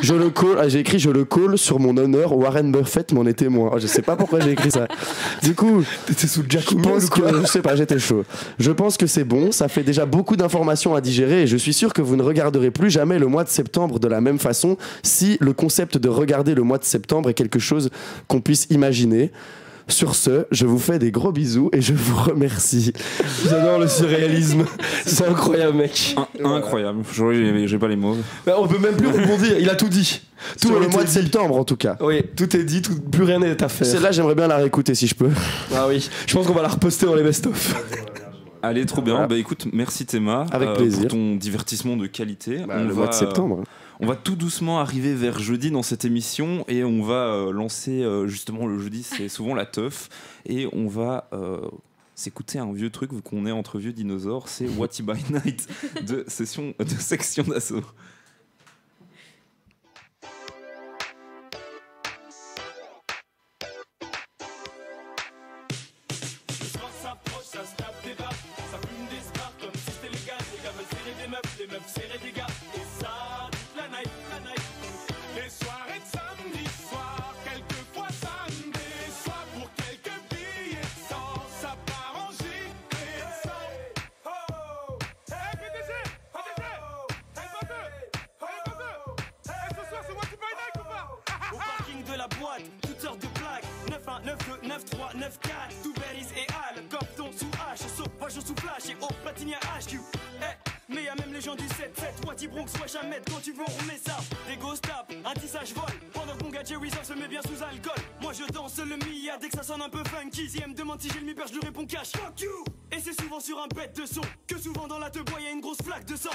Je le call, j'ai écrit je le call sur mon honneur, Warren Buffett m'en est témoin. Je sais pas pourquoi j'ai écrit ça. Du coup, t'étais sous le Jack je pense que, je sais pas, j'étais chaud. Je pense que c'est bon, ça fait déjà beaucoup d'informations à digérer et je suis sûr que vous ne regarderez plus jamais le mois de septembre de la même façon si le concept de regarder le mois de septembre est quelque chose qu'on puisse imaginer. Sur ce, je vous fais des gros bisous et je vous remercie. J'adore le surréalisme. C'est incroyable, mec. Incroyable. J'ai pas les mots. Bah, on peut même plus rebondir. Il a tout dit. Tout sur le mois de septembre, en tout cas. Oui, tout est dit, plus rien n'est à faire. Celle-là, j'aimerais bien la réécouter si je peux. Ah oui, je pense qu'on va la reposter dans les best-of. Allez, trop bien. Voilà. Bah écoute, merci Théma. Avec plaisir. Pour ton divertissement de qualité. Le mois de septembre. On va tout doucement arriver vers jeudi dans cette émission et on va lancer justement le jeudi, c'est souvent la teuf et on va s'écouter un vieux truc vu qu'on est entre vieux dinosaures, c'est Watty by Night de Section d'Assaut.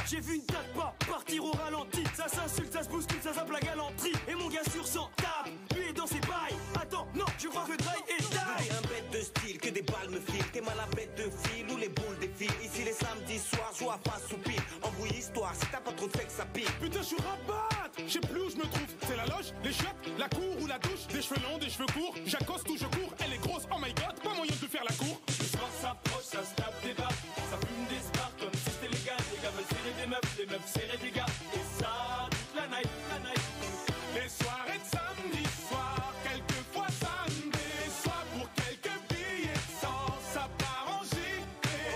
J'ai vu une tape pas partir au ralenti. Ça s'insulte, ça se bouscule, ça zappe la galanterie. Et mon gars sur 100 tape, lui est dans ses bails. Attends, non, je crois que Dry est die. Un bête de style, que des balles me filent. T'es mal à bête de fil ou les boules défilent. Ici les samedis soirs, joue à face ou pile. Embrouille histoire, si t'as pas trop de fait que ça pique. Putain, je suis rabat, je sais plus où je me trouve. C'est la loge, les chiottes, la cour ou la douche. Des cheveux longs, des cheveux courts. J'accoste ou je cours. Elle est grosse, oh my god, pas moyen de faire la cour. Le soir s'approche, ça se tape des barres. Ça fume des spars comme si c'était légal. Les gars veulent serrer des meufs, les meufs serrer des gars. Et ça, toute la night, la night. Les soirées de samedi soir, quelquefois samedi soir. Pour quelques billets de sang, ça part en gilet.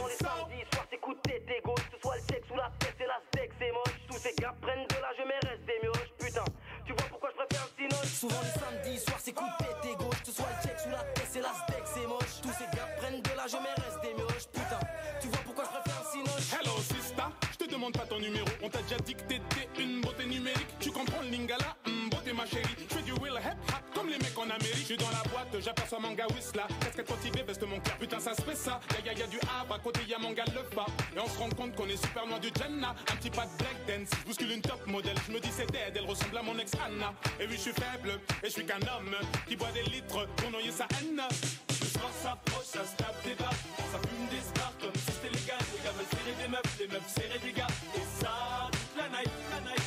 On les samedis soirs, t'écoutes tes gauches. Que ce soit le sexe ou la tête, c'est la steak, c'est moche. Tous ces gars prennent de l'âge, mais restent des mioches. Putain, tu vois pourquoi je préfère le cinoche. Souvent les samedis soirs, c'est coup de tête et gauche. Que ce soit le check sous la tête, c'est la steak, c'est moche. Tous ces gars prennent de l'âge, mais restent des mioches. Putain, tu vois pourquoi je préfère le cinoche. Hello sister, je te demande pas ton numéro. On t'a déjà dit que t'étais une beauté numérique. Tu comprends le lingala, beauté ma chérie. Je fais du will hip hop comme les mecs en Amérique. Je suis dans la boîte, j'aperçois manga Whistla. Casquette motivée, veste mon cœur. Putain, ça se fait ça. Y'a du Havre, à côté y'a manga le pas. Et on se rend compte qu'on est super loin du Jenna. Un petit pas de black dance, je bouscule une top modèle. Je me dis c'est dead, elle ressemble à mon ex Anna. Et oui, je suis faible, et je suis qu'un homme qui boit des litres pour noyer sa haine. Le soir s'approche, ça se tape des barres. Ça fume des spars comme si c'était légal. Les gars veulent serrer des meufs, les meufs serrer des gars. Et ça, toute la night, la night.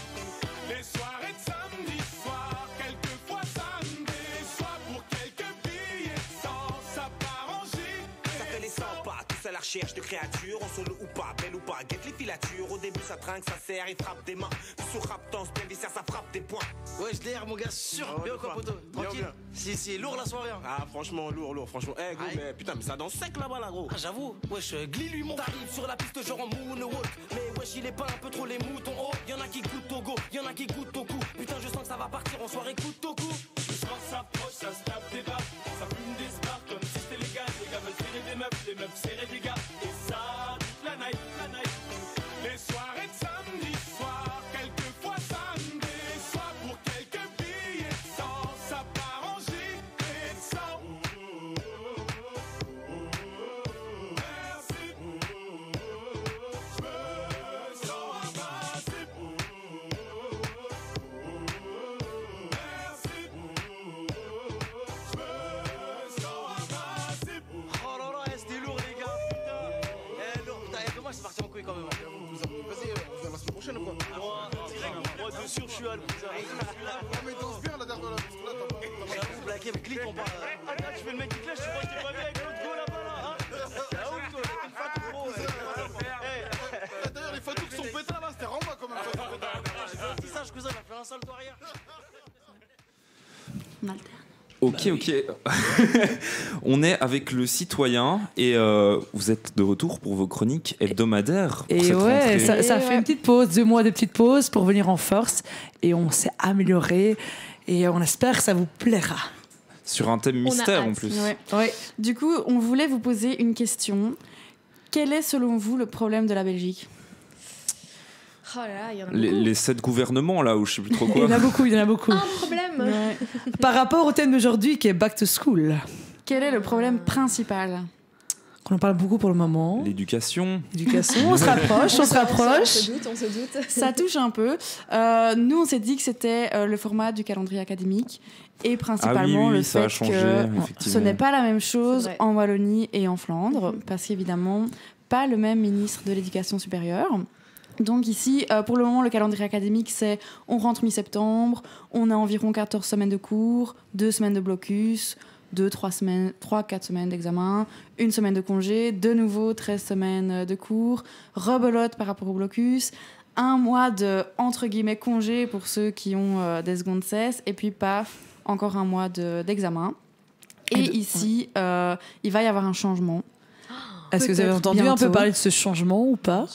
Les soirées de samedi soir, quelquefois samedi soir. Pour quelques billets de sang, ça part en gilet. Ça fait les 100 pas, tous à la recherche de créatures. En solo ou pas, belle ou pas, guette les filatures. Au début ça trinque, ça serre, il frappe des mains. Puis sur raptance, bien viscère, ça frappe des points. Ouais, je DR mon gars, sûr. Bien quoi, poteau? Tranquille. Si, lourd la soirée. Hein. Ah franchement, lourd, franchement. Eh gros, mais putain, mais ça danse sec là-bas là gros. Ah, j'avoue, wesh, Glee lui monte. T'arrives sur la piste genre en moonwalk. Mais wesh, il est pas un peu trop les moutons. Oh, y'en a qui goûtent au go, y'en a qui goûtent au cou. Putain, je sens que ça va partir en soirée coup au cou. Le soir s'approche, ça se tape des barres. Ça fume des spars comme si c'était légal. Les gars veulent serrer des meufs, les meufs serrer des gars. Et ça, toute la night, la night. Les soirées de samedi soir, quelquefois samedi soir. Pour quelques billets de sang, ça part en gilet de sang. Merci, je me sens rabassé. Merci, je me sens rabassé. Oh là là, c'était lourd les gars, putain. Lourd, putain, dommage, c'est parti en couille quand même. Vas-y, on la semaine prochaine ou quoi? Moi, de sûr, je suis à l'ouza. Mais danse bien la dernière là, parce que là t'as J'avoue, Black M, clique, on parle. Ah, là, tu fais le mec qui clash, tu crois que t'es pas bien avec l'autre go là-bas là, hein? Ah, ouf, toi, t'es une fatou, gros. D'ailleurs, les fatous qui sont pétards là, c'était Ramba quand même. Petit sage, cousin, il a fait On alterne. Ok. On est avec le citoyen et vous êtes de retour pour vos chroniques hebdomadaires. Pour Et cette ouais, rentrée. ça fait une petite pause, 2 mois de petite pause pour venir en force. Et on s'est amélioré. Et on espère que ça vous plaira. Sur un thème On a mystère hâte. en plus. Ouais. Ouais. Du coup, on voulait vous poser une question. Quel est selon vous le problème de la Belgique ? Oh là là, il y en a Les 7 gouvernements là, ou je sais plus trop Il quoi. y en a beaucoup, il y en a beaucoup. un problème. Par rapport au thème d'aujourd'hui qui est Back to School, Quel est le problème principal ? qu'on en parle beaucoup pour le moment. L'éducation. Éducation, on se rapproche, on se rapproche. On se doute. Ça touche un peu. Nous, on s'est dit que c'était le format du calendrier académique et principalement oui, le ça a fait changé, que effectivement. ce n'est pas la même chose C'est vrai. en Wallonie et en Flandre, parce qu'évidemment, pas le même ministre de l'Éducation supérieure. Donc ici, pour le moment, le calendrier académique, c'est on rentre mi-septembre, on a environ 14 semaines de cours, 2 semaines de blocus, 3-4 semaines d'examen, 1 semaine de congé, de nouveau 13 semaines de cours, rebelote par rapport au blocus, 1 mois de, entre guillemets, congé pour ceux qui ont des secondes cesse, et puis paf, encore 1 mois d'examen. Et ici, il va y avoir un changement. Est-ce que vous avez Peut-être entendu un peu bientôt. parler de ce changement ou pas ?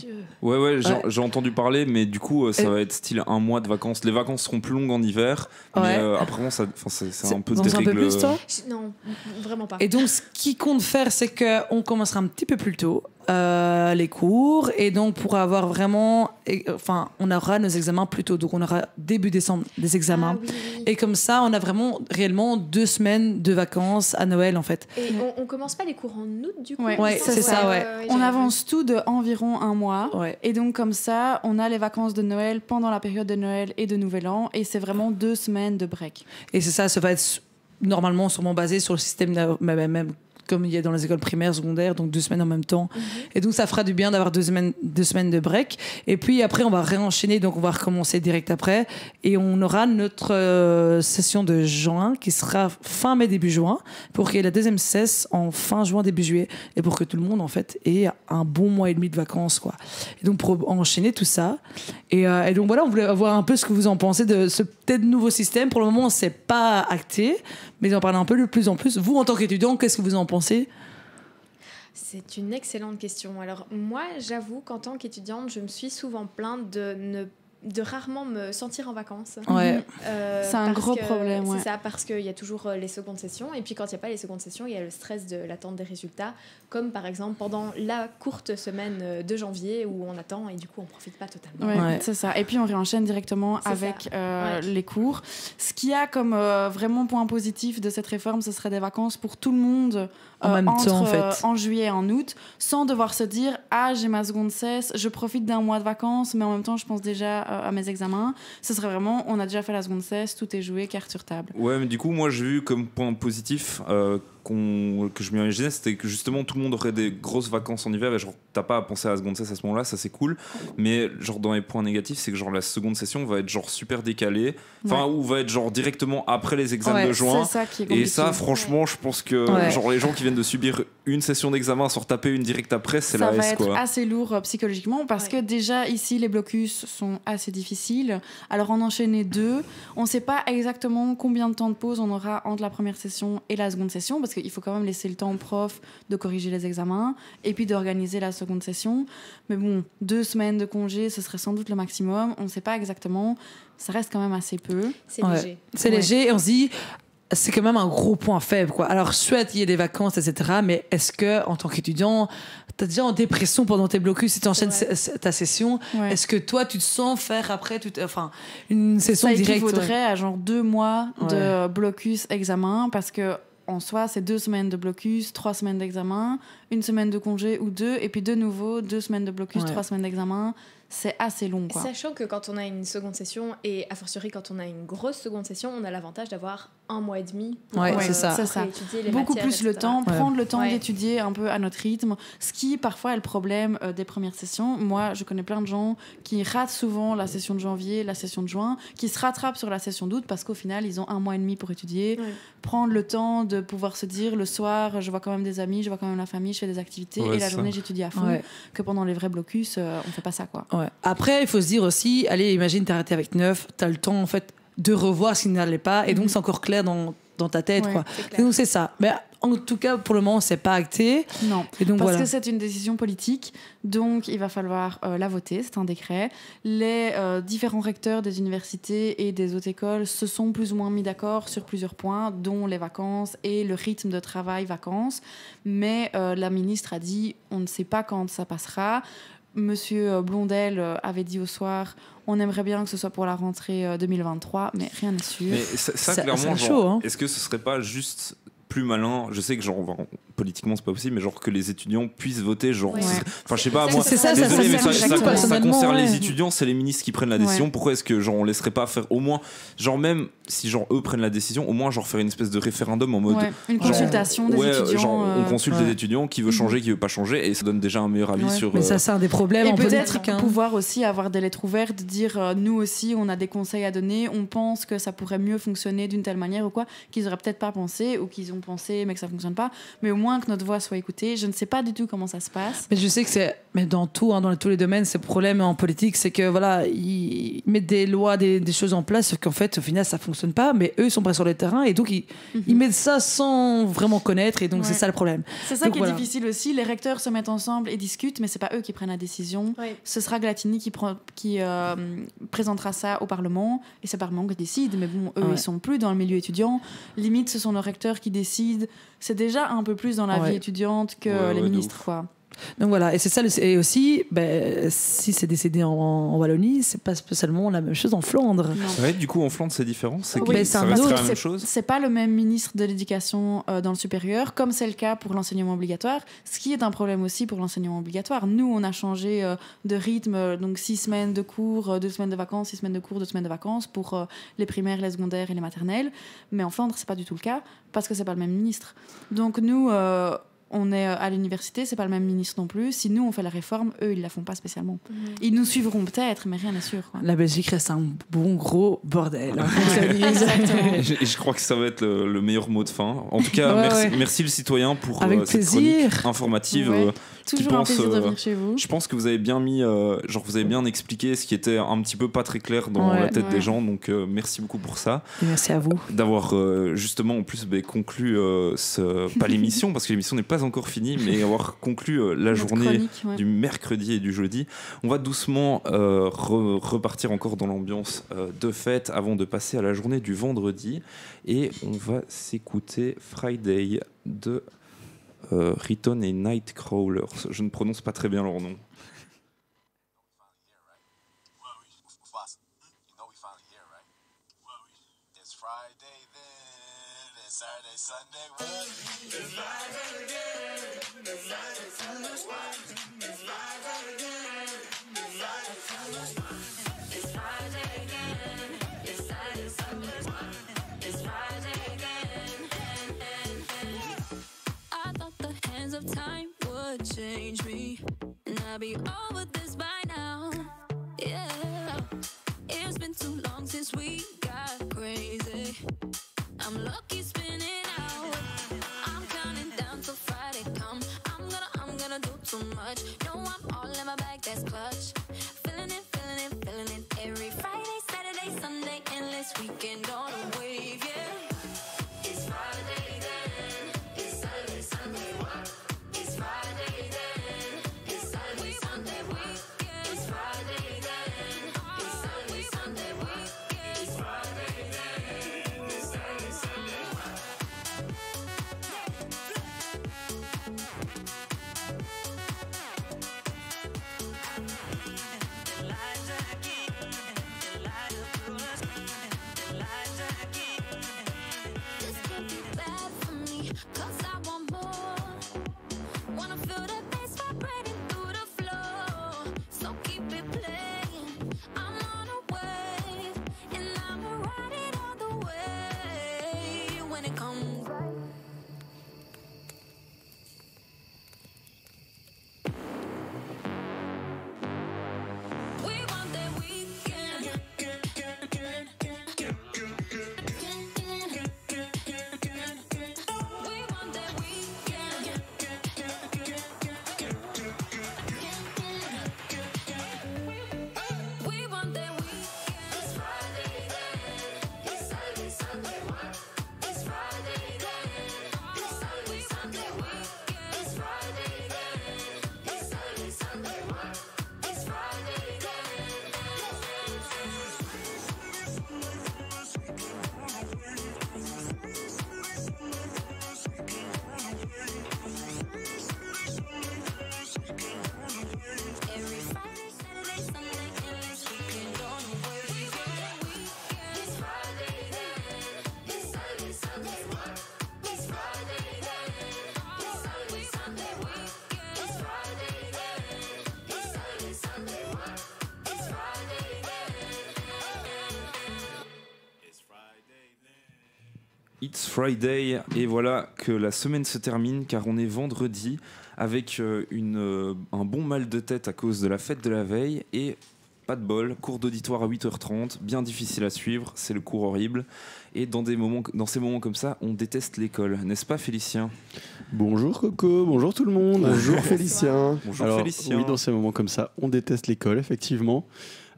Ouais, j'ai entendu parler, mais du coup, ça Et- va être style 1 mois de vacances. Les vacances seront plus longues en hiver, Ouais. mais après, c'est un peu T'en des sais un peu règles. plus, toi ? Non, vraiment pas. Et donc, ce qui compte faire, c'est qu'on commencera un petit peu plus tôt les cours. Et donc, pour avoir vraiment... Enfin, on aura nos examens plus tôt. Donc, on aura début décembre des examens. Ah oui, oui. Et comme ça, on a vraiment, réellement 2 semaines de vacances à Noël, en fait. Et on commence pas les cours en août, du coup Ouais, Ouais, c'est ça, ouais. On avance tout de environ 1 mois. Ouais. Et donc, comme ça, on a les vacances de Noël pendant la période de Noël et de Nouvel An. Et c'est vraiment 2 semaines de break. Et c'est ça va être normalement sûrement basé sur le système même comme il y a dans les écoles primaires, secondaires, donc 2 semaines en même temps. Et donc, ça fera du bien d'avoir 2 semaines de break. Et puis après, on va réenchaîner, donc on va recommencer direct après. Et on aura notre session de juin qui sera fin mai, début juin, pour qu'il y ait la deuxième cesse en fin juin, début juillet. Et pour que tout le monde, en fait, ait un bon mois et demi de vacances, quoi. Et donc, pour enchaîner tout ça. Et donc, voilà, on voulait voir un peu ce que vous en pensez de ce peut-être nouveau système. Pour le moment, c'est pas acté, mais on en parle un peu de plus en plus. Vous, en tant qu'étudiant, qu'est-ce que vous en pensez ? C'est une excellente question. Alors moi, j'avoue qu'en tant qu'étudiante, je me suis souvent plainte de rarement me sentir en vacances. Ouais. C'est un Parce gros que- problème, ouais. C'est ça, parce qu'il y a toujours les secondes sessions. Et puis quand il n'y a pas les secondes sessions, il y a le stress de l'attente des résultats. Comme par exemple pendant la courte semaine de janvier où on attend et du coup on ne profite pas totalement. Ouais, Ouais. c'est ça. Et puis on réenchaîne directement C'est avec ça. Ouais. les cours. Ce qu'il y a comme vraiment point positif de cette réforme, ce serait des vacances pour tout le monde En même entre, temps, en fait. en juillet et en août, sans devoir se dire ah j'ai ma seconde cesse, je profite d'un mois de vacances, mais en même temps je pense déjà à mes examens. Ce serait vraiment on a déjà fait la seconde cesse, tout est joué, carte sur table. Ouais, mais du coup, moi, j'ai vu comme point positif que je m'imaginais, c'était que justement tout le monde aurait des grosses vacances en hiver et genre t'as pas à penser à la seconde session à ce moment-là, ça c'est cool. Mais genre dans les points négatifs, c'est que genre la seconde session va être genre super décalée, enfin ou va être genre directement après les examens Ouais, de juin. C'est ça qui est compliqué. Et ça, franchement, je pense que Ouais. genre les gens qui viennent de subir une session d'examen, s'en retaper une direct après, c'est ça la va S être quoi. assez lourd psychologiquement parce que déjà ici les blocus sont assez difficiles. Alors en enchaîner 2, on ne sait pas exactement combien de temps de pause on aura entre la première session et la seconde session parce qu'il faut quand même laisser le temps au prof de corriger les examens et puis d'organiser la seconde session. Mais bon, 2 semaines de congé, ce serait sans doute le maximum. On ne sait pas exactement. Ça reste quand même assez peu. C'est Ouais. léger. C'est Ouais. léger et on se dit c'est quand même un gros point faible quoi. Alors chouette il y a des vacances etc, mais est-ce que en tant qu'étudiant t'es déjà en dépression pendant tes blocus si t'enchaînes ta session, Ouais. est-ce que toi tu te sens faire après une session Ça directe équivaudrait à genre 2 mois Ouais. de blocus examen parce que en soi, c'est 2 semaines de blocus, 3 semaines d'examen, 1 semaine de congé ou 2, et puis de nouveau 2 semaines de blocus, Ouais. 3 semaines d'examen. C'est assez long, quoi. Sachant que quand on a une seconde session et a fortiori quand on a une grosse seconde session, on a l'avantage d'avoir 1 mois et demi pour, Ouais, c'est ça. C'est ça. étudier les Beaucoup matières, plus le etc. temps, Ouais. prendre le temps Ouais. d'étudier un peu à notre rythme, ce qui parfois est le problème des premières sessions. Moi, je connais plein de gens qui ratent souvent la session de janvier, la session de juin, qui se rattrapent sur la session d'août parce qu'au final, ils ont 1 mois et demi pour étudier, Ouais. prendre le temps de pouvoir se dire le soir, je vois quand même des amis, je vois quand même la famille, je fais des activités Ouais, et la ça. journée, j'étudie à fond. Ouais. Que pendant les vrais blocus, on fait pas ça, quoi. Ouais. Après, il faut se dire aussi, allez, imagine, t'es arrêté avec 9, t'as le temps, en fait, de revoir ce qui n'allait pas, et donc c'est encore clair dans ta tête, Ouais, quoi. c'est clair. Et donc c'est ça. Mais en tout cas, pour le moment, c'est pas acté. Non, Et donc parce voilà. que c'est une décision politique, donc il va falloir la voter, c'est un décret. Les différents recteurs des universités et des hautes écoles se sont plus ou moins mis d'accord sur plusieurs points, dont les vacances et le rythme de travail-vacances. Mais la ministre a dit, on ne sait pas quand ça passera. Monsieur Blondel avait dit au soir, on aimerait bien que ce soit pour la rentrée 2023, mais rien n'est sûr. Mais ça Ça- clairement, c'est genre, chaud, hein. est-ce que ce serait pas juste plus malin? Je sais que genre politiquement c'est pas possible, mais genre que les étudiants puissent voter, genre, Ouais. enfin je sais pas, C'est moi, ça, ça désolé, mais concerne ça exactement. concerne Ouais. les étudiants, c'est les ministres qui prennent la décision. Ouais. Pourquoi est-ce que genre on laisserait pas faire au moins, genre même si genre eux prennent la décision, au moins genre faire une espèce de référendum en mode Ouais, une genre, consultation des ouais, étudiants. genre on consulte ouais. des étudiants qui veut changer, qui veut pas changer, et ça donne déjà un meilleur avis Ouais. sur. Mais ça, c'est un des problèmes Et en peut-être politique. Hein. pouvoir aussi avoir des lettres ouvertes, dire nous aussi on a des conseils à donner, on pense que ça pourrait mieux fonctionner d'une telle manière ou quoi, qu'ils auraient peut-être pas pensé ou qu'ils ont pensé mais que ça fonctionne pas, mais au moins que notre voix soit écoutée. Je ne sais pas du tout comment ça se passe. Mais je sais que c'est, mais dans tout, hein, dans tous les domaines, c'est le problème en politique, c'est que voilà, ils mettent des lois, des choses en place, sauf qu'en fait, au final, ça fonctionne pas. Mais eux, ils sont prêts sur le terrain et donc ils mettent ça sans vraiment connaître, et donc Ouais. c'est ça le problème. C'est ça Donc qui voilà. est difficile aussi. Les recteurs se mettent ensemble et discutent, mais c'est pas eux qui prennent la décision. Ouais. Ce sera Glatini qui présentera ça au Parlement et c'est le Parlement qui décide. Mais bon, eux, Ouais. ils sont plus dans le milieu étudiant. Limite, ce sont nos recteurs qui décident. C'est déjà un peu plus dans la Ouais. vie étudiante que Ouais, les de ministres, ouf. quoi. Donc voilà, et c'est ça. Et aussi, ben, si c'est décédé en Wallonie, c'est pas spécialement la même chose en Flandre. Non. Ouais, du coup en Flandre c'est différent, c'est Oui, que c'est ça un reste autre- la même C'est- chose. C'est pas le même ministre de l'éducation dans le supérieur, comme c'est le cas pour l'enseignement obligatoire, ce qui est un problème aussi pour l'enseignement obligatoire. Nous, on a changé de rythme, donc 6 semaines de cours, 2 semaines de vacances, 6 semaines de cours, 2 semaines de vacances pour les primaires, les secondaires et les maternelles. Mais en Flandre, c'est pas du tout le cas, parce que c'est pas le même ministre. Donc nous, on est à l'université, c'est pas le même ministre non plus. Si nous, on fait la réforme, eux, ils la font pas spécialement. Ils nous suivront peut-être, mais rien n'est sûr, quoi. La Belgique reste un bon gros bordel. hein. Exactement. Et je crois que ça va être le meilleur mot de fin. En tout cas, Ouais, merci, ouais. merci le citoyen pour Avec cette plaisir. chronique informative. Ouais. qui Toujours un pense, plaisir de venir chez vous. Je pense que vous avez bien mis, genre vous avez bien expliqué ce qui était un petit peu pas très clair dans Ouais. la tête Ouais. des gens. Donc merci beaucoup pour ça, Et merci à vous. d'avoir justement en plus conclu pas l'émission parce que l'émission n'est pas encore finie, mais avoir conclu la Notre journée chronique, ouais. du mercredi et du jeudi. On va doucement repartir encore dans l'ambiance de fête avant de passer à la journée du vendredi, et on va s'écouter Friday de Riton et Nightcrawlers. Je ne prononce pas très bien leur nom. I thought the hands of time would change me, and I'll be over this by now. Yeah, it's been too long since we got crazy. I'm lucky spinning out. I'm counting down till Friday come. I'm gonna do too much. No, I'm all in my bag, that's clutch. Feeling it, feeling it, feeling it. Every Friday, Saturday, Sunday, endless weekend on a wave, yeah. It's Friday then. It's Saturday, Sunday, what? It's Friday then. It's Saturday, Sunday, weekend. It's Friday then. It's Saturday, Sunday, weekend. It's Friday. It's Friday et voilà que la semaine se termine car on est vendredi avec un bon mal de tête à cause de la fête de la veille et pas de bol, cours d'auditoire à 8h30, bien difficile à suivre, c'est le cours horrible et dans ces moments comme ça, on déteste l'école, n'est-ce pas Félicien ? Bonjour Coco, bonjour tout le monde. Bonjour Félicien. Bonjour Alors, Félicien. oui, dans ces moments comme ça, on déteste l'école, effectivement.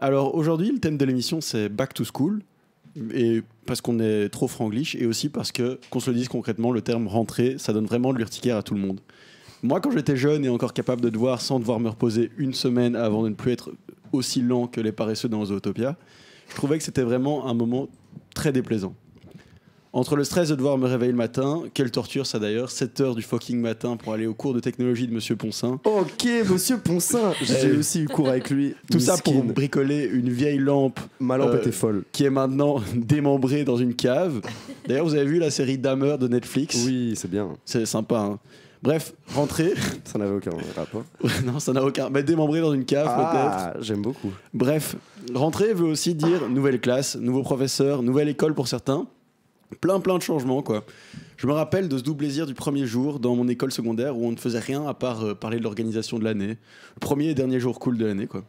Alors aujourd'hui, le thème de l'émission, c'est Back to School. Et parce qu'on est trop franglish et aussi parce que, qu'on se le dise concrètement, le terme rentrée, ça donne vraiment de l'urticaire à tout le monde. Moi, quand j'étais jeune et encore capable de devoir sans devoir me reposer une semaine avant de ne plus être aussi lent que les paresseux dans Zootopia, je trouvais que c'était vraiment un moment très déplaisant. Entre le stress de devoir me réveiller le matin, quelle torture ça d'ailleurs, 7h du fucking matin pour aller au cours de technologie de Monsieur Poncin. Ok, Monsieur Poncin. J'ai aussi eu cours avec lui. Tout ça pour Miskin. bricoler une vieille lampe Ma lampe était folle. qui est maintenant démembrée dans une cave. D'ailleurs, vous avez vu la série Dahmer de Netflix ? Oui, c'est bien. C'est sympa, hein. Bref, rentrée. Ça n'avait aucun rapport. Non, ça n'a aucun. Mais démembrée dans une cave, Ah, peut-être. j'aime beaucoup. Bref, rentrée veut aussi dire nouvelle classe, nouveau professeur, nouvelle école pour certains. Plein de changements, quoi. Je me rappelle de ce doux plaisir du premier jour dans mon école secondaire où on ne faisait rien à part parler de l'organisation de l'année. Le premier et dernier jour cool de l'année, quoi.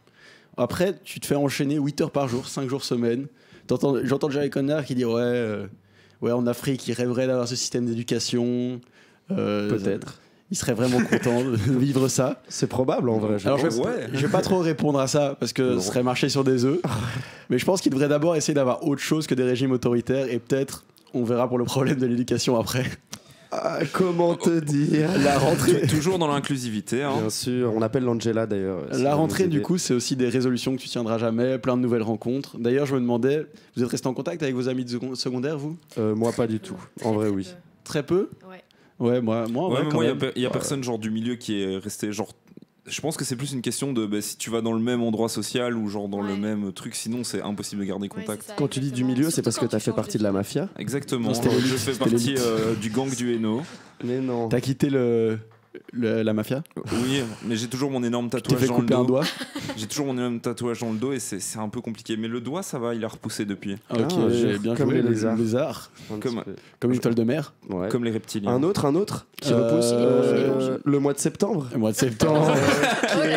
Après, tu te fais enchaîner 8 heures par jour, 5 jours semaine. J'entends déjà les connards qui disent ouais, en Afrique, ils rêveraient d'avoir ce système d'éducation. Peut-être. Ils seraient vraiment contents de vivre ça. C'est probable en vrai. Alors, pense. je vais pas trop répondre à ça parce que Non. ce serait marcher sur des œufs. Mais je pense qu'ils devraient d'abord essayer d'avoir autre chose que des régimes autoritaires et peut-être on verra pour le problème de l'éducation après. Ah, comment te dire La rentrée. Toujours dans l'inclusivité. Hein. Bien sûr, on appelle l'Angela d'ailleurs. si La vous rentrée, nous du aidez. coup, c'est aussi des résolutions que tu tiendras jamais, plein de nouvelles rencontres. D'ailleurs, je me demandais, vous êtes resté en contact avec vos amis de secondaire, vous ? Moi, pas du tout. En vrai, oui. Très peu ? Ouais. Ouais, moi, Ouais, ouais, mais quand moi, il même. y a personne genre du milieu qui est resté genre. Je pense que c'est plus une question de si tu vas dans le même endroit social ou genre dans le Ouais. même truc, sinon c'est impossible de garder Ouais, contact. c'est ça, Quand tu dis du exactement. milieu, c'est Surtout parce que quand t'as tu fait changes partie de la mafia. Exactement. Non, c'était Je l'élite, fais c'était partie l'élite. du gang du Hainaut. Mais non. T'as quitté la mafia ? Oui, mais j'ai toujours mon énorme Tu t'es tatouage fait dans le couper un dos. doigt ? J'ai toujours mon énorme tatouage dans le dos et c'est un peu compliqué. Mais le doigt, ça va, il a repoussé depuis. Ok, j'ai bien comme joué, les lézards. le lézard. Un Comme- petit peu. Comme une toile de mer. Ouais. Comme les reptiliens. Un autre qui Euh, repousse euh, le mois de septembre. Le mois de septembre.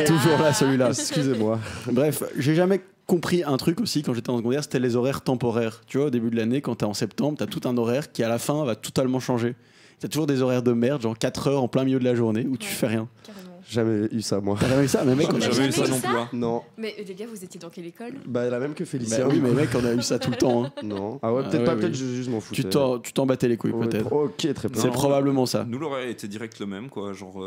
Toujours là, celui-là. Excusez-moi. Bref, j'ai jamais compris un truc aussi quand j'étais en secondaire, c'était les horaires temporaires. Tu vois, au début de l'année, quand t'es en septembre, t'as tout un horaire qui à la fin va totalement changer. T'as toujours des horaires de merde, genre 4 heures en plein milieu de la journée où tu Ouais. fais rien. Carrément. Jamais eu ça, moi. T'as jamais eu ça? Mais mec, On a J'avais jamais eu ça eu non ça plus. Hein. Non. Mais les gars, vous étiez dans quelle école? Bah, la même que bah Félicien. oui, mais mec, on a eu ça tout le temps. Hein. Non. Ah ouais, peut-être Ah pas, ouais, peut-être oui. je juste m'en foutais. Tu t'en battais les couilles, Ouais, peut-être. Ok, très bien. C'est Non. probablement ça. Nous, l'aurait été direct le même, quoi. Genre.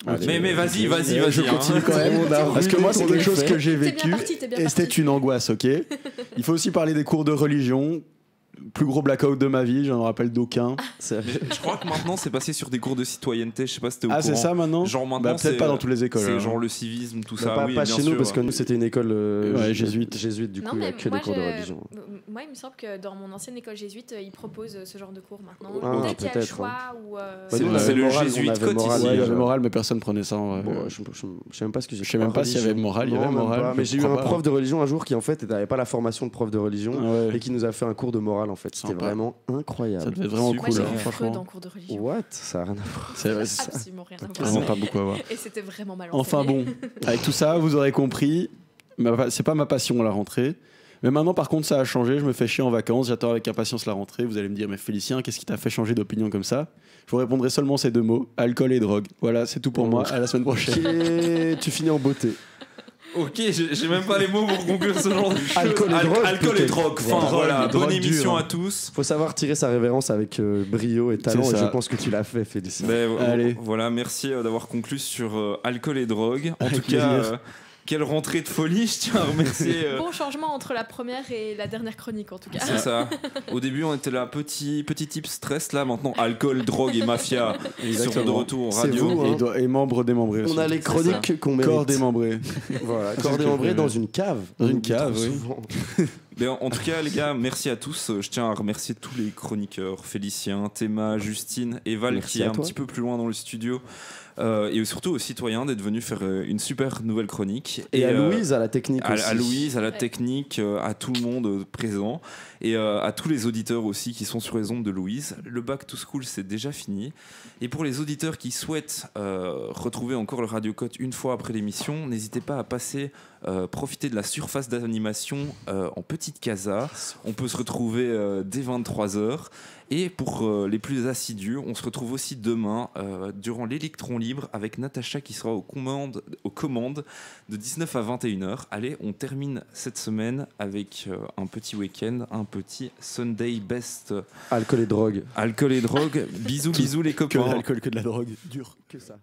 Allez, mais vas-y, Je hein. continue quand même. Parce que moi, c'est quelque chose que j'ai T'es bien vécu. parti, t'es bien Et c'était parti. une angoisse, ok? Il faut aussi parler des cours de religion. Plus gros blackout de ma vie, j'en rappelle d'aucun. Je crois que maintenant, c'est passé sur des cours de citoyenneté. Je sais pas si t'es au Ah, courant. c'est ça maintenant? Genre maintenant, Bah, peut-être c'est- pas dans toutes les écoles. C'est alors. genre le civisme, tout Bah, ça. pas oui, pas bien chez sûr. nous, parce que nous, c'était une école Ouais, jésuite. Jésuite, du Non, coup, il n'y a mais que moi, des cours de religion. moi, il me semble que dans mon ancienne école jésuite, ils proposent ce genre de cours maintenant. Ah, Peut-être qu'il y a le peut-être, choix ou. Bah, C'est nous, on le- avait c'est le moral, jésuite on avait code moral, ici, Ouais, il y ouais. avait moral, mais personne prenait ça. En vrai. Bon, je sais même pas ce que j'ai. Je sais même pas s'il y avait moral, il y avait moral, Mais je j'ai eu crois un pas. prof de religion un jour qui en fait n'avait pas la formation de prof de religion Ah ouais. et qui nous a fait un cours de morale en fait. C'était Sympa. vraiment Ça incroyable. devait être vraiment Super. Moi, cool. j'ai hein, eu franchement. Freud en cours de religion. What? Ça a rien à voir. C'est Absolument rien à vraiment voir. pas beaucoup à voir. Et c'était vraiment mal Enfin enseigné. bon, avec tout ça, vous aurez compris, c'est pas ma passion à la rentrée. Mais maintenant, par contre, ça a changé. Je me fais chier en vacances. J'attends avec impatience la rentrée. Vous allez me dire, mais Félicien, qu'est-ce qui t'a fait changer d'opinion comme ça? Je vous répondrai seulement ces deux mots, alcool et drogue. Voilà, c'est tout pour moi. À la semaine prochaine. Ok, tu finis en beauté. Ok, j'ai même pas les mots pour conclure ce genre de choses. Alcool et drogue, Alcool et peut-être. drogue. Enfin, Drogue, voilà. drogue Bonne émission dure. à tous. Faut savoir tirer sa révérence avec brio et talent C'est et ça. je pense que tu l'as fait, Félicien. Ben, Allez. Voilà, merci d'avoir conclu sur alcool et drogue. En Avec tout cas, plaisir. quelle rentrée de folie. Je tiens à remercier. Bon changement entre la première et la dernière chronique en tout cas. C'est ça. Au début, on était là, petit type stress. Là, maintenant, alcool, drogue et mafia. Sur de retour C'est radio. vous, hein. Et membres démembrés aussi. On a les chroniques qu'on mérite. Corps démembré. Voilà, C'est corps ce que démembré je dans préfère. une cave. Dans On une oublie cave, trop oui. souvent. Mais en tout cas, les gars, merci à tous. Je tiens à remercier tous les chroniqueurs, Félicien, Théma, Justine et Val, Merci qui est à un toi. petit peu plus loin dans le studio. Et surtout aux citoyens d'être venus faire une super nouvelle chronique. Et à Louise, à la technique aussi. À Louise, à la technique, à tout le monde présent et à tous les auditeurs aussi qui sont sur les ondes de Louise. Le Back to School, c'est déjà fini. Et pour les auditeurs qui souhaitent retrouver encore le Radio Cote une fois après l'émission, n'hésitez pas à passer profiter de la surface d'animation en petite casa. On peut se retrouver dès 23h. Et pour les plus assidus, on se retrouve aussi demain durant l'Électron Libre avec Natacha qui sera aux commandes de 19 à 21h. Allez, on termine cette semaine avec un petit week-end, un petit Sunday Best. Alcool et drogue. Alcool et drogue. Bisous, bisous les Que de copains. l'alcool, que de la drogue. Dur. Que ça.